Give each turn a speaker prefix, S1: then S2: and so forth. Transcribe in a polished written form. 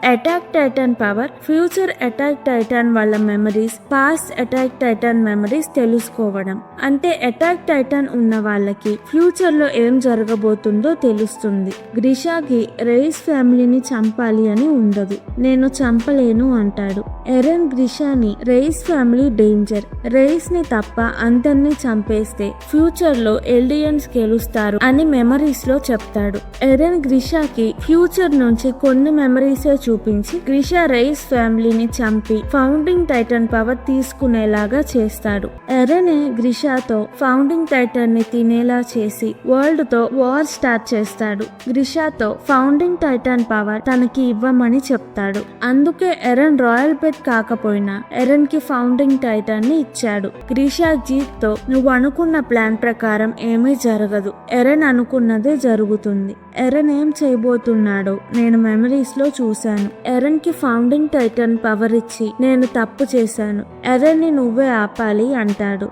S1: Attack Titan power future attack Titan వాళ్ళ memories, past attack Titan memories తెలుసుకోవడం. అంటే attack Titan ఉన్న వాళ్ళకి ఫ్యూచర్ లో ఏం జరగబోతుందో తెలుస్తుంది. గ్రిషాకి రెయిస్ ఫ్యామిలీని చంపాలి అని ఉండదు. నేను చంపలేను అంటాడు. ఎరెన్ గ్రిషాని రెయిస్ ఫ్యామిలీ డేంజర్, రెయిస్ ని తప్ప అందరినీ చంపేస్తే ఫ్యూచర్ లో ఎల్డియన్స్ గెలుస్తారు అని మెమరీస్ లో చెప్తాడు. ఎరెన్ గ్రిషాకి ఫ్యూచర్ నుంచి కొన్ని మెమరీసే చూపించి గ్రిషా రెయిస్ ఫ్యామిలీని చంపి ఫౌండింగ్ టైటన్ పవర్ తీసుకునేలాగా చేస్తాడు. ఎరెన్ గ్రిషాతో ఫౌండింగ్ టైటన్ ని తినేలా చేసి వరల్డ్ తో వార్ స్టార్ట్ చేస్తాడు. గ్రిషాతో ఫౌండింగ్ టైటన్ పవర్ తనకి ఇవ్వమని చెప్తాడు. అందుకే ఎరెన్ రాయల్ పెట్ కాకపోయినా ఎరెన్ కి ఫౌండింగ్ టైటన్ ని ఇచ్చాడు. గ్రిషా జీత్ తో నువ్వు అనుకున్న ప్లాన్ ప్రకారం ఏమీ జరగదు, ఎరెన్ అనుకున్నదే జరుగుతుంది. ఎరెన్ ఏం చేయబోతున్నాడో నేను మెమరీస్ లో చూశాను. ఎరెన్ కి ఫౌండింగ్ టైటన్ పవర్ ఇచ్చి నేను తప్పు చేశాను, ఎరెన్ ని నువ్వే ఆపాలి అంటాడు.